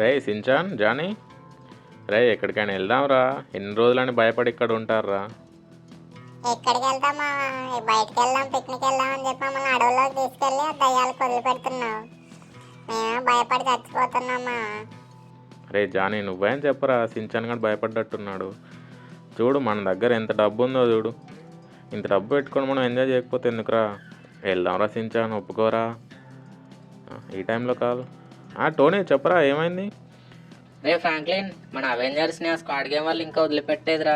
రే Shinchan Johnny, రే ఎక్కడికైనా వెళ్దాంరా. ఎన్ని రోజులని భయపడి ఇక్కడ ఉంటారా? ఎక్కడికి వెళ్తామా? బయటకు వెళ్దాం, పిక్నిక్ వెళ్దాం అని చెప్పి మమ్మల్ని అడవుల్లోకి తీసుకెళ్ళి ఆ దయ్యాలకు వదిలిపెడుతున్నావు. మేము భయపడి చచ్చిపోతున్నామా? రే జానీ, నువ్వేం చెప్పరా, సించాన్ గడు భయపడ్డట్టున్నాడు. చూడు మన దగ్గర ఎంత డబ్బు ఉందో చూడు. ఇంత డబ్బు పెట్టుకొని మనం ఎంజాయ్ చేయకపోతే ఎందుకురా? వెళ్దాంరా సించాన్, ఒప్పుకోరా? ఈ టైంలో కాదు. టోనీ చెప్పరా, ఏమైంది? రే ఫ్రాంక్లిన్, మన అవెంజర్స్ని ఆ స్క్వాడ్ గేమ్ వాళ్ళు ఇంకా వదిలిపెట్టేదిరా.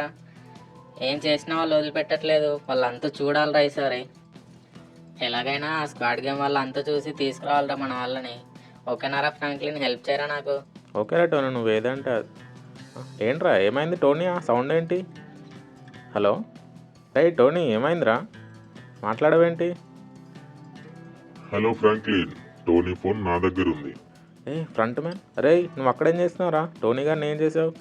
ఏం చేసినా వాళ్ళు వదిలిపెట్టట్లేదు. వాళ్ళంతా చూడాలిరా ఈసారి. ఎలాగైనా ఆ స్క్వాడ్ గేమ్ వాళ్ళు అంతా చూసి తీసుకురావాలిరా మన వాళ్ళని. ఓకేనారా ఫ్రాంక్లిన్, హెల్ప్ చేయరా నాకు? ఓకేరా టోనీ, నువ్వు ఏదంటే అది. ఏంట్రా ఏమైంది టోనీ? ఆ సౌండ్ ఏంటి? హలో రే టోనీ, ఏమైందిరా? మాట్లాడవేంటి? హలో ఫ్రాంక్లిన్, టోనీ ఫోన్ నా దగ్గర ఉంది. ఫ్రంట్ మ్యాన్, రే నువ్వు అక్కడేం చేస్తున్నావురా? టోనీ గారిని ఏం చేసావు?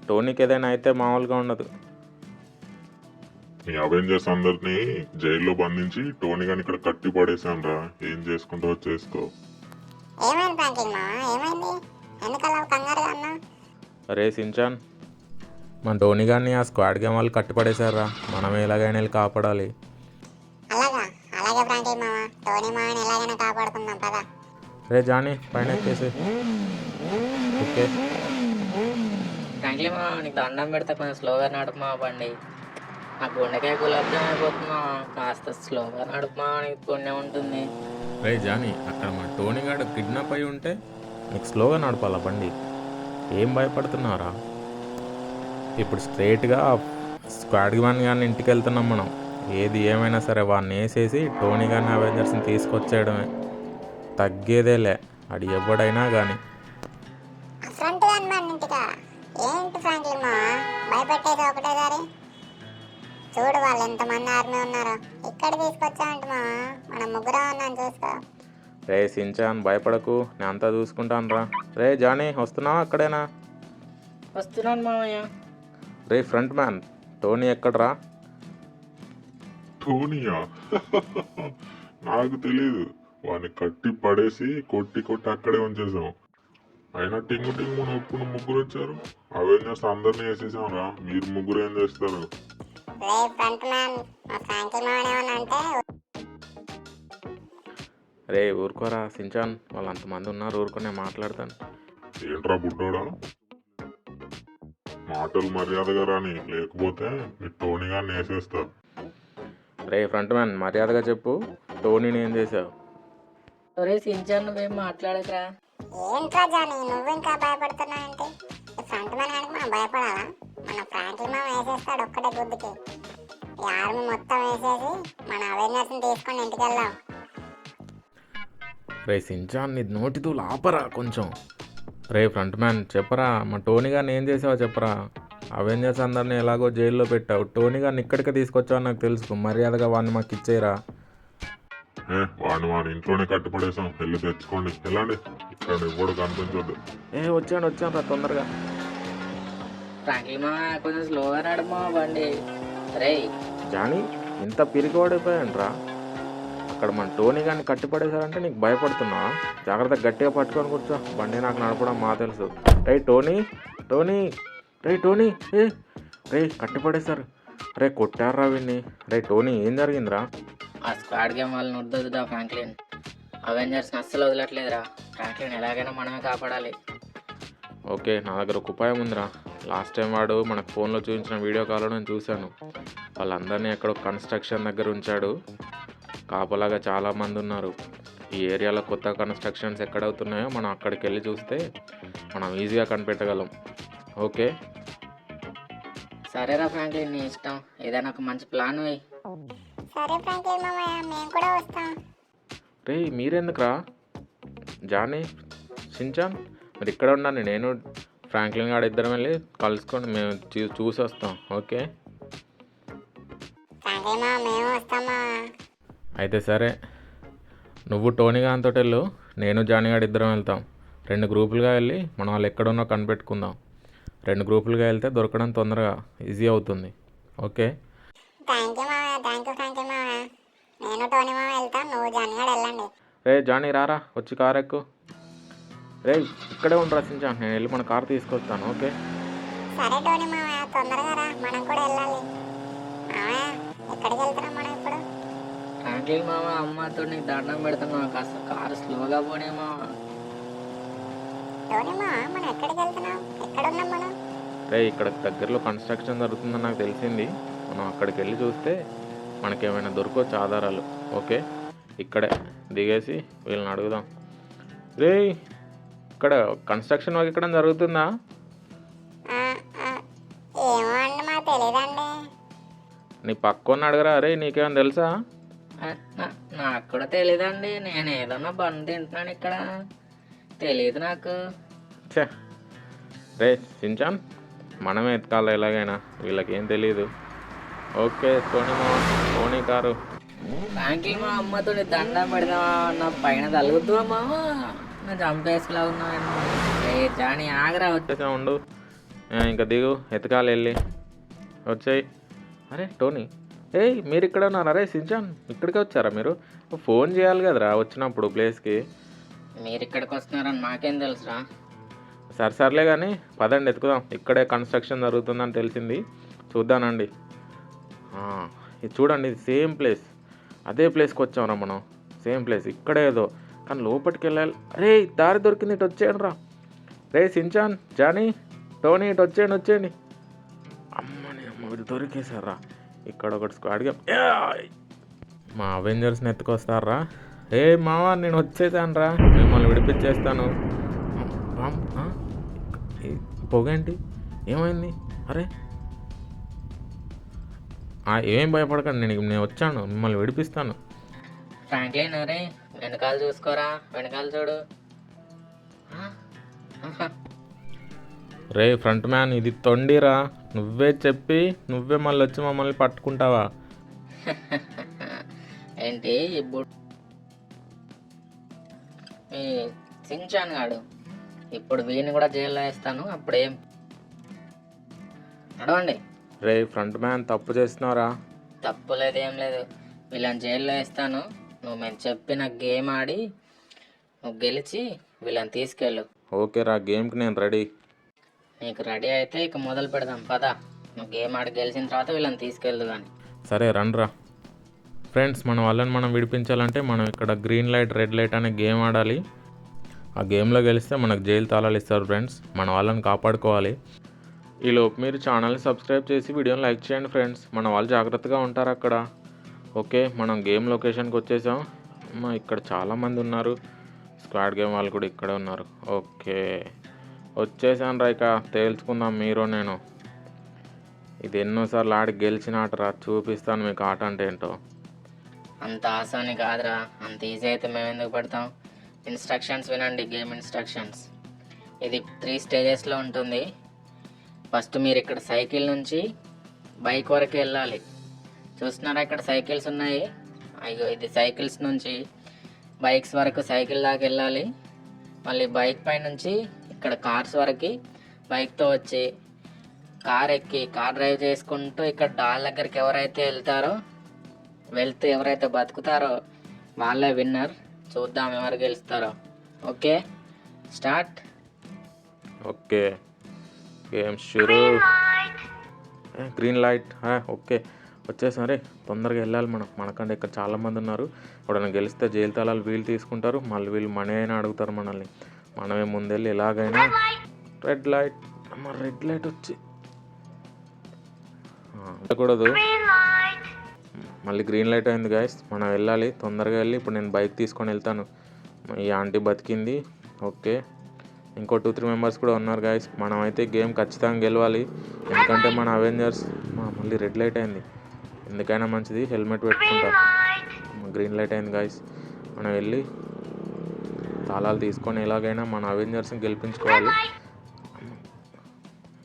టోనీకి ఏదైనా అయితే మామూలుగా ఉండదు. మీ అవెంజర్స్ అందరినీ జైల్లో బంధించి టోనీ గాని ఇక్కడ కట్టి పడేశాను రా. ఏం చేసుకుంటావో చేసుకో. ఏమైంది ఫ్రాంక్లిన్ మామ, ఏమైంది? ఎందుకలా కంగారుగా అన్నా? రే సించాన్, మన టోనీ గారిని ఆ స్క్వాడ్ గేమ్ వాళ్ళు కట్టిపడేశారా. మనం ఎలాగైనా వెళ్ళి కాపాడాలి. అలాగా అలాగే ఫ్రాంక్లిన్ మామ, టోనీ మామని ఎలాగైనా కాపాడుకుందాం పదా. రే జానీ, పైన ఎక్కేసి. ఓకే ఫ్రాంక్లిన్ నీకు దండం పెడితే కొంచెం స్లోగా నడుపుమా బండి. ఆ గుండెకాయ గులాబ్జామ్ అయిపోతున్నా. కాస్త స్లోగా నడుపుమా, నీకు పుణ్యం ఉంటుంది. రే జానీ, అక్కడ మన టోనీ గారు కిడ్నాప్ అయి ఉంటే నీకు స్లోగా నడపాలా బండి? ఏం భయపడుతున్నారా? ఇప్పుడు స్ట్రైట్గా స్క్వాడ్ మ్యాన్ గారిని ఇంటికి వెళ్తున్నాం మనం. ఏది ఏమైనా సరే వాడిని వేసేసి టోనీ గారిని అవెంజర్స్ని తీసుకొచ్చేయడమే. తగ్గేదేలే, అది ఎవడైనా కానీ. ఫ్రంట్ గన్ మ్యాన్ ఇంటికా? ఏంటి ఫ్రాంక్లిన్ మామ, భయపెట్టేది ఒకటే దారి? చూడు వాళ్ళు ఎంతమంది ఆర్మీ ఉన్నారో. ఇక్కడ తీసుకొచ్చామంటే మామ, మనం ముగ్గురం ఉన్నాను చూసుకో. రే సించాన్, భయపడకు, నేను అంతా చూసుకుంటాను రా. రే జానీ, వస్తున్నావా? అక్కడేనా? వస్తున్నాను మామయ్య. రే ఫ్రంట్ మ్యాన్, టోనీ ఎక్కడ్రా? టోనీయా? నాకు తెలీదు. వాడిని కట్టి పడేసి కొట్టి కొట్టి అక్కడే ఉంచేసాం. అయినా టింగు టింగు నొప్పుడు ముగ్గురు వచ్చారు. అవెంజర్స్ అందరినీ వేసేసాం రా. మీరు ముగ్గురు ఏం చేస్తారు? రే ఫ్రంట్ మ్యాన్, మా ఫ్రాంక్లిన్ మామ ఏమన్నా అంటే రే ఊరుకోరా సించాన్, వాళ్ళు అంతమంది ఉన్నారు, ఊరుకునే మాట్లాడతాను. ఏంట్రా బుడ్డోడా, మాటలు మర్యాదగా రాని, లేకపోతే మీ టోనీ గారిని వేసేస్తా. రే ఫ్రంట్ మ్యాన్, మర్యాదగా చెప్పు, టోనీని ఏం చేసావు? ఒరే సించాన్, నువ్వేం మాట్లాడకరా. ఏంట్రా జానీ, నువ్వు ఇంకా భయపడుతున్నావంటే? ఈ ఫ్రంట్ మ్యాన్ కనుక మనం భయపడాలా? మన ఫ్రాంక్లిన్ మామ వేసేస్తాడు ఒక్కటే గుద్దుకి. ఈ ఆర్మీ మొత్తం వేసేసి మన అవెంజర్స్ని తీసుకొని ఇంటికి వెళ్దాం. రే సించాన్, నీ నోటితో ఆపరా కొంచెం. రే ఫ్రంట్ మ్యాన్ చెప్పరా, మా టోనీ గారిని ఏం చేసావో చెప్పరా. అవెంజర్స్ అందరిని ఎలాగో జైల్లో పెట్టావు, టోనీ గారిని ఇక్కడికే తీసుకొచ్చావు నాకు తెలుసు. మర్యాదగా వాడిని మాకు ఇచ్చేయరా. వాడిని ఇంట్లోనే కట్టి పడేసాం. వెళ్ళి తెచ్చుకోండి, వెళ్ళండి. ఇక్కడ ఎవ్వడు కనిపించొద్దు. వచ్చాను రా తొందరగా. ఫ్రాంక్లిన్ మామ కొంచెం స్లోగా నడుమా బండి. రే జానీ, ఇంత పిరిగిపడిపోయాను. అక్కడ మన టోనీ గారిని కట్టిపడేశారంటే నీకు భయపడుతున్నా? జాగ్రత్తగా గట్టిగా పట్టుకొని కూర్చో, బండి నాకు నడపడం మా తెలుసు. రే టోనీ, టోనీ, రే టోనీ, రే కట్టిపడేశారు. రే కొట్టారా వీడిని. రే టోనీ, ఏం జరిగిందిరా? ఆ స్క్వాడ్ గేమ్ వాళ్ళని వద్దొద్దుదా ఫ్రాంక్లిన్. అవెంజర్స్ని అస్సలు వదలట్లేదురా. ఫ్రాంక్లిన్ ఎలాగైనా మనమే కాపాడాలి. ఓకే, నా దగ్గర ఒక ఉపాయం ఉందిరా. లాస్ట్ టైం వాడు మనకు ఫోన్లో చూపించిన వీడియో కాల్లో నేను చూశాను. వాళ్ళందరినీ ఎక్కడో కన్స్ట్రక్షన్ దగ్గర ఉంచాడు. కాపలాగా చాలామంది ఉన్నారు. ఈ ఏరియాలో కొత్త కన్స్ట్రక్షన్స్ ఎక్కడవుతున్నాయో మనం అక్కడికి వెళ్ళి చూస్తే మనం ఈజీగా కనిపెట్టగలం. ఓకే సరేరా ఫ్రాంక్లిన్, నీ ఇష్టం. ఏదైనా ఒక మంచి ప్లాన్ వేయి. సరే ఫ్రాంక్లిన్ మామయ్య, మేము కూడా వస్తాం. రే మీరెందుకురా? జానీ, సించాన్, మరి ఇక్కడ ఉండండి. నేను ఫ్రాంక్లిన్ గారు ఇద్దరం వెళ్ళి కలుసుకొని మేము చూసి వస్తాం. ఓకే ఫ్రాంక్లిన్ మామ, మేము వస్తామా? అయితే సరే, నువ్వు టోనీ గారితో వెళ్ళు, నేను జానీ గారు ఇద్దరం వెళ్తాం. 2 గ్రూపులుగా వెళ్ళి మనం వాళ్ళు ఎక్కడున్నో కనిపెట్టుకుందాం. 2 గ్రూపులుగా వెళ్తే దొరకడం తొందరగా ఈజీ అవుతుంది. ఓకే థ్యాంక్ యూ మామయ్య, థ్యాంక్ యూ ఫ్రాంక్లిన్ మామయ్య. నేను టోనీ మామ వెళ్తాం, నువ్వు జానీ గారు వెళ్ళండి. రే జానీ రారా, వచ్చి కారు ఎక్కు. రే ఇక్కడే ఉండరా సించాన్, నేను వెళ్ళి మన కార్ తీసుకొస్తాను. ఓకే సరే టోనీ మామయ్య, తొందరగా రా, మనం కూడా వెళ్ళాలి. మామయ్య ఎక్కడికి వెళ్తున్నాం మనం ఇప్పుడు? ఫ్రాంక్లిన్ మామ, అమ్మతో నీకు దండం పెడుతున్నావు, కాస్త కారు స్లోగా పోనీ మామ. టోనీ మామ, మనం ఎక్కడికి వెళ్తున్నాం? ఎక్కడున్నాం మనం? రే ఇక్కడ దగ్గరలో కన్స్ట్రక్షన్ జరుగుతుందని నాకు తెలిసింది. మనం అక్కడికి వెళ్ళి చూస్తే మనకేమైనా దొరకవచ్చు ఆధారాలు. ఓకే ఇక్కడే దిగేసి వీళ్ళని అడుగుదాం. రే ఇక్కడ కన్స్ట్రక్షన్ వర్క్ ఇక్కడ జరుగుతుందా? ఆ, ఆ, ఏమో అండి, మాకు తెలీదండి. నీ పక్కన అడగరా. రే నీకేమైనా తెలుసా? నాకు కూడా తెలీదండి, నేను ఏదన్నా బండి తింటున్నాను ఇక్కడ, తెలియదు నాకు. ఛే రే సించాన్, మనమే ఎత్తుకాలి ఎలాగైనా, వీళ్ళకి ఏం తెలియదు. Okay Tony car. ఫ్రాంక్లిన్ మా అమ్మతో నీ దండం పెడదామా, నా పైన తలుగుద్దు మామ, నేను చంపేసుకులా ఉన్నాను. జాని ఆగరా. వచ్చేసా ఉండు, ఇంకా దిగు, ఎతకాలి వెళ్ళి వచ్చాయి. అరే టోనీ, ఏయ్ మీరు ఇక్కడ ఉన్నారు? అరే సించాన్ ఇక్కడికే వచ్చారా మీరు? ఫోన్ చేయాలి కదరా వచ్చినప్పుడు ప్లేస్కి. మీరు ఇక్కడికి వస్తున్నారని మాకేం తెలుసురా? సర్లే కానీ పదండి ఎత్తుకుదాం. ఇక్కడే కన్స్ట్రక్షన్ జరుగుతుందని తెలిసింది, చూద్దానండి. ఇది చూడండి, ఇది సేమ్ ప్లేస్, అదే ప్లేస్కి వచ్చాంరా మనం. సేమ్ ప్లేస్ ఇక్కడే ఏదో, కానీ లోపలికి వెళ్ళాలి. అరే దారి దొరికింది, ఇటు వచ్చేయండి రా. రే సించాన్, జానీ, టోనీ, ఇటు వచ్చేయండి. అమ్మ వీళ్ళు దొరికేశారా. ఇక్కడ ఒకటి స్క్వాడ్ గేమ్. మా అవెంజర్స్ని ఎత్తుకొస్తారా? ఏ మావా నేను వచ్చేసాను రా, మిమ్మల్ని విడిపించేస్తాను. పొగేంటి, ఏమైంది? అరే ఏం భయపడకండి, నేను వచ్చాను, మిమ్మల్ని విడిపిస్తాను. ఫ్రాంక్లిన్ అరే వెనకాల చూసుకోరా, వెనకాల చూడు. రే ఫ్రంట్ మ్యాన్, ఇది తొండిరా, నువ్వే చెప్పి నువ్వే మళ్ళీ వచ్చి మమ్మల్ని పట్టుకుంటావా? ఏంటి ఇప్పుడు మీ సించాన్ గాడు, ఇప్పుడు వీడిని కూడా జైల్లో వేస్తాను, అప్పుడేం నడవండి. రే ఫ్రంట్ మ్యాన్, తప్పు చేస్తున్నారా? తప్పు లేదు, ఏం లేదు, వీళ్ళని జైల్లో వేస్తాను. నువ్వు మేము చెప్పిన గేమ్ ఆడి నువ్వు గెలిచి వీళ్ళని తీసుకెళ్ళు. ఓకే రా, గేమ్కి నేను రెడీ. నీకు రెడీ అయితే ఇక మొదలు పెడదాం పదా. నువ్వు గేమ్ ఆడి గెలిచిన తర్వాత వీళ్ళని తీసుకెళ్దు కానీ. సరే రండ్రా. ఫ్రెండ్స్, మన వాళ్ళని మనం విడిపించాలంటే మనం ఇక్కడ గ్రీన్ లైట్ రెడ్ లైట్ అనే గేమ్ ఆడాలి. ఆ గేమ్లో గెలిస్తే మనకు జైలు తాళాలు ఇస్తారు ఫ్రెండ్స్. మన వాళ్ళని కాపాడుకోవాలి. ఈలోపు మీరు ఛానల్ని సబ్స్క్రైబ్ చేసి వీడియోని లైక్ చేయండి ఫ్రెండ్స్. మన వాళ్ళు జాగ్రత్తగా ఉంటారు అక్కడ. ఓకే మనం గేమ్ లొకేషన్కి వచ్చేసాం. ఇక్కడ చాలామంది ఉన్నారు, స్క్వాడ్ గేమ్ వాళ్ళు కూడా ఇక్కడే ఉన్నారు. ఓకే వచ్చేసాను రా, ఇక తేల్చుకుందాం మీరు నేను. ఇది ఎన్నోసార్లు ఆడి గెలిచిన ఆటరా, చూపిస్తాను మీకు ఆట అంటే ఏంటో. అంత ఆసాని కాదురా, అంత ఈజీ అయితే మేము ఎందుకు పెడతాం. ఇన్స్ట్రక్షన్స్ వినండి, గేమ్ ఇన్స్ట్రక్షన్స్. ఇది 3 స్టేజెస్లో ఉంటుంది. ఫస్ట్ మీరు ఇక్కడ సైకిల్ నుంచి బైక్ వరకు వెళ్ళాలి. చూస్తున్నారా ఇక్కడ సైకిల్స్ ఉన్నాయి, అయ్యో ఇది సైకిల్స్ నుంచి బైక్స్ వరకు సైకిల్ దాకా వెళ్ళాలి. మళ్ళీ బైక్ పై నుంచి ఇక్కడ కార్స్ వరకు బైక్తో వచ్చి కార్ ఎక్కి కార్ డ్రైవ్ చేసుకుంటూ ఇక్కడ డాల్ దగ్గరికి ఎవరైతే వెళ్తూ ఎవరైతే బతుకుతారో వాళ్ళే విన్నర్. చూద్దాం ఎవరు గెలుస్తారో. Okay start. ఓకే గేమ్ షురూ. Green light. ఓకే వచ్చేసరి తొందరగా వెళ్ళాలి మనం. మనకంటే ఇక్కడ చాలామంది ఉన్నారు. ఎవడైనా గెలిస్తే జైలు తాళాలు వీళ్ళు తీసుకుంటారు, మళ్ళీ వీళ్ళు మనీ అయినా అడుగుతారు మనల్ని. మనమే ముందెళ్ళి ఎలాగైనా. Red light. రెడ్ లైట్ వచ్చి వెళ్ళకూడదు, మళ్ళీ గ్రీన్ లైట్ అయింది గాయస్. మనం వెళ్ళాలి తొందరగా వెళ్ళి. ఇప్పుడు నేను బైక్ తీసుకొని వెళ్తాను. ఈ ఆంటీ బతికింది. ఓకే ఇంకో 2-3 మెంబర్స్ కూడా ఉన్నారు గాయస్. మనం అయితే గేమ్ ఖచ్చితంగా గెలవాలి, ఎందుకంటే మన అవెంజర్స్. మళ్ళీ రెడ్ లైట్ అయింది, ఎందుకైనా మంచిది హెల్మెట్ పెట్టుకుంటారు. గ్రీన్ లైట్ అయింది గాయస్. మనం వెళ్ళి తాళాలు తీసుకొని ఎలాగైనా మన అవెంజర్స్ని గెలిపించుకోవాలి.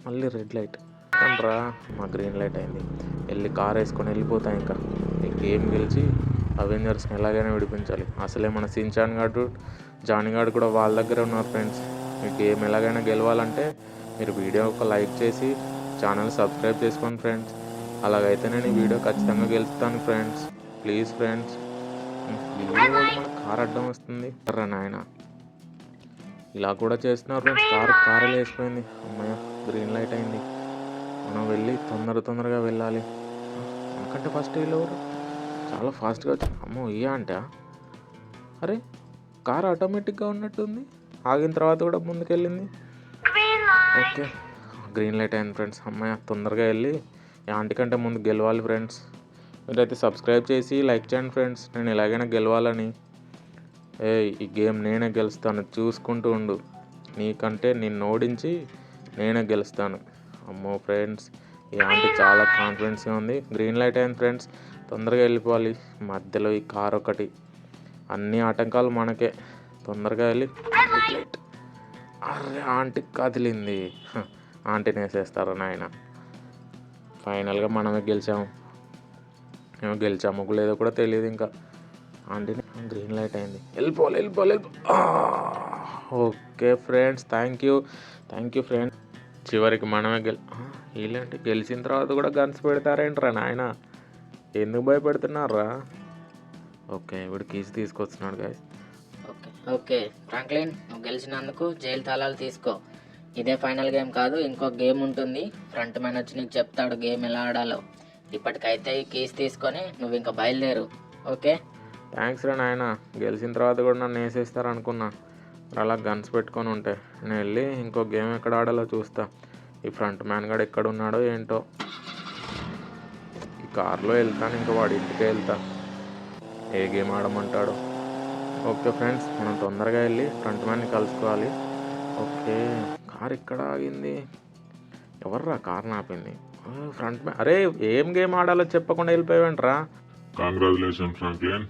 మళ్ళీ రెడ్ లైట్ రా, మా గ్రీన్ లైట్ అయింది. వెళ్ళి కార్ వేసుకొని వెళ్ళిపోతాం. ఇంకా ఈ గేమ్ గెలిచి అవెంజర్స్ని ఎలాగైనా విడిపించాలి. అసలే మన సించాన్ గాడు జానీ గాడు కూడా వాళ్ళ దగ్గర ఉన్నారు ఫ్రెండ్స్. ఈ గేమ్ ఎలాగైనా గెలవాలంటే మీరు వీడియో ఒక లైక్ చేసి ఛానల్ సబ్స్క్రైబ్ చేసుకోండి ఫ్రెండ్స్. అలాగైతే నేను ఈ వీడియో ఖచ్చితంగా గెలుస్తాను ఫ్రెండ్స్. Please friends. మన కార్ అడ్డం వస్తుంది రా నాయన. ఇలా కూడా చేస్తున్నారు ఫ్రెండ్స్. కారు వేసిపోయింది. అమ్మయ్య, గ్రీన్ లైట్ అయింది. మనం వెళ్ళి తొందరగా వెళ్ళాలి. మనకంటే ఫస్ట్ వీళ్ళు ఎవరు? చాలా ఫాస్ట్గా వచ్చి అమ్మో అంటే అరే కారు ఆటోమేటిక్గా ఉన్నట్టుంది. ఆగిన తర్వాత కూడా ముందుకెళ్ళింది. ఓకే, గ్రీన్ లైట్ అయింది ఫ్రెండ్స్. అమ్మాయి తొందరగా వెళ్ళి ఈ ఆంటీ కంటే ముందు గెలవాలి ఫ్రెండ్స్. మీరైతే సబ్స్క్రైబ్ చేసి లైక్ చేయండి ఫ్రెండ్స్. నేను ఎలాగైనా గెలవాలని. ఈ గేమ్ నేనే గెలుస్తాను, చూసుకుంటూ ఉండు. నీకంటే నిన్ను ఓడించి నేనే గెలుస్తాను. అమ్మో ఫ్రెండ్స్, ఈ ఆంటీ చాలా కాన్ఫిడెన్స్గా ఉంది. గ్రీన్ లైట్ అయింది ఫ్రెండ్స్, తొందరగా వెళ్ళిపోవాలి. మధ్యలో ఈ కార్ ఒకటి, అన్ని ఆటంకాలు మనకే. తొందరగా వెళ్ళి లైట్. అరే ఆంటీకి కదిలింది. ఆంటీని వేసేస్తారా నాయన. ఫైనల్గా మనమే గెలిచాము. మేము గెలిచాము లేదో కూడా తెలియదు ఇంకా. ఆంటీని గ్రీన్ లైట్ అయింది, వెళ్ళిపోవాలి. Okay friends, thank you friends. చివరికి మనమే వీళ్ళంటే గెలిచిన తర్వాత కూడా గన్స్ పెడతారేంట్రా నాయన, ఎందుకు భయపెడుతున్నారా? ఓకే, ఇప్పుడు కీస్ తీసుకొస్తున్నాడు గాయస్. ఓకే ఫ్రాంక్లిన్, నువ్వు గెలిచినందుకు జైలు తాళాలు తీసుకో. ఇదే ఫైనల్ గేమ్ కాదు, ఇంకో గేమ్ ఉంటుంది. ఫ్రంట్ మ్యాన్ వచ్చి నీకు చెప్తాడు గేమ్ ఎలా ఆడాలో. ఇప్పటికైతే ఈ కీస్ తీసుకొని నువ్వు ఇంకా బయలుదేరు. ఓకే, థ్యాంక్స్ రా నాయన. గెలిచిన తర్వాత కూడా నన్ను వేసేస్తారు అనుకున్నా. అలా గన్స్ పెట్టుకొని ఉంటే నేను వెళ్ళి ఇంకో గేమ్ ఎక్కడ ఆడాలో చూస్తా. ఈ ఫ్రంట్ మ్యాన్ గడు ఎక్కడ ఉన్నాడో ఏంటో. ఈ కార్లో వెళ్తాను, ఇంకా వాడి ఇంటికే వెళ్తా. ఏ గేమ్ ఆడమంటాడు. ఓకే ఫ్రెండ్స్, మనం తొందరగా వెళ్ళి ఫ్రంట్ మ్యాన్ని కలుసుకోవాలి. ఓకే, కార్ ఇక్కడ ఆగింది. ఎవర్రా కార్ ఆపింది? Front man. అరే ఏం గేమ్ ఆడాలో చెప్పకుండా వెళ్ళిపోయావంట్రా. Congratulation Franklin.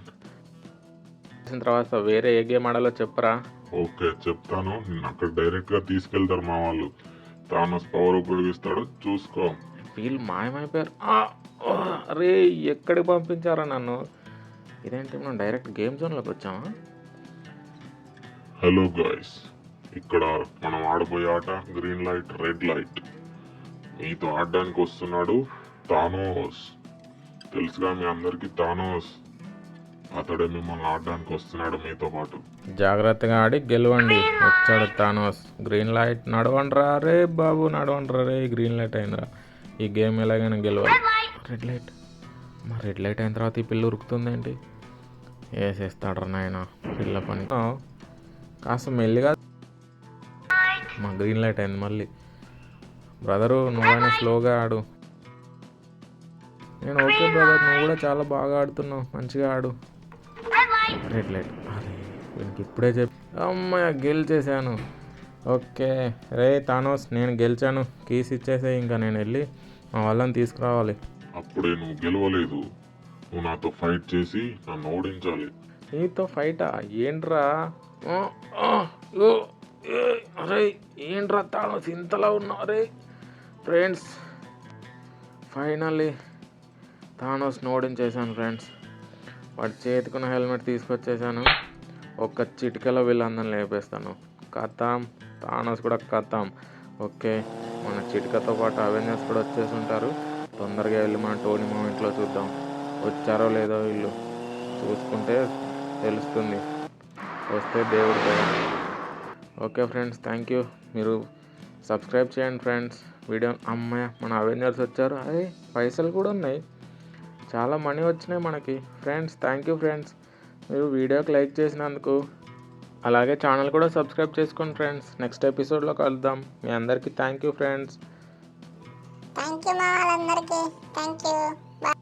తర్వాత వేరే ఏ గేమ్ ఆడాలో చెప్పరా. ఓకే చెప్తాను. నిన్ను అక్కడ డైరెక్ట్గా తీసుకెళ్తారు మా వాళ్ళు. థానోస్ పవర్ ఉపయోగిస్తాడు, చూసుకో. వీళ్ళు మాయమైపోయారు. అరే ఎక్కడికి పంపించారా నన్ను? ఇదేంటి, మనం డైరెక్ట్ గేమ్ జోన్లోకి వచ్చామా? హలో గాయ్స్, ఇక్కడ మనం ఆడబోయే ఆట గ్రీన్ లైట్ రెడ్ లైట్. మీతో ఆడడానికి వస్తున్నాడు థానోస్. తెలుసుగా మీ అందరికి థానోస్. అతడే మిమ్మల్ని ఆడడానికి వస్తున్నాడు మీతో పాటు. జాగ్రత్తగా ఆడి గెలవండి. వచ్చాడు థానోస్. గ్రీన్ లైట్ నడవండ్రా రే బాబు, నడవండ్రా రే. గ్రీన్ లైట్ అయిందిరా. ఈ గేమ్ ఎలాగైనా గెలవాలి. Red light. మా రెడ్ లైట్ అయిన తర్వాత ఈ పిల్ల ఉరుకుతుందేంటి? వేసేస్తాడ్రా నాయన పిల్ల పని. కాస్త మెల్లిగా. మా గ్రీన్ లైట్ అయింది మళ్ళీ. బ్రదరు నువ్వైనా స్లోగా ఆడు. నేను ఓకే బ్రదర్, నువ్వు కూడా చాలా బాగా ఆడుతున్నావు, మంచిగా ఆడు. Red light. అరే వీనికి ఇప్పుడే చెప్పి అమ్మాయి గెలిచేసాను. ఓకే రే థానోస్, నేను గెలిచాను. కీస్ ఇచ్చేసే, ఇంకా నేను వెళ్ళి మా వాళ్ళని తీసుకురావాలి. అప్పుడే నువ్వు గెలవలేదు. నువ్వు నాతో ఫైట్ చేసి నన్ను ఓడించాలి. నీతో ఫైటా? ఏంట్రా? అరే ఏంట్రా థానోస్ ఇంతలా ఉన్నావు? అరే ఫ్రెండ్స్, ఫైనల్లీ థానోస్ని ఓడించేసాను ఫ్రెండ్స్. వాడి చేతికున్న హెల్మెట్ తీసుకొచ్చేసాను. ఒక్క చిటికలో వీళ్ళందరిని లేపేస్తాను. కథం, థానోస్ కూడా కథం. ఓకే, మన చిటికతో పాటు అవెంజర్స్ కూడా వచ్చేసి ఉంటారు. తొందరగా వెళ్ళి మన టోనీ మూమెంట్లో చూద్దాం. వచ్చారో లేదో వీళ్ళు, చూసుకుంటే తెలుస్తుంది. వస్తే దేవుడు దయ. Okay friends, thank you. మీరు సబ్స్క్రైబ్ చేయండి ఫ్రెండ్స్. వీడియో అమ్మాయి మన అవెంజర్స్ వచ్చారు. అదే పైసలు కూడా ఉన్నాయి, చాలా మనీ వచ్చినాయి మనకి. ఫ్రెండ్స్ థ్యాంక్ యూ ఫ్రెండ్స్, మీరు వీడియోకి లైక్ చేసినందుకు. అలాగే ఛానల్ కూడా సబ్స్క్రైబ్ చేసుకోండి ఫ్రెండ్స్. నెక్స్ట్ ఎపిసోడ్లో కలుద్దాం. మీ అందరికీ thank you friends. Thank you మా వాళ్ళందరికీ. Thank you. బాయ్.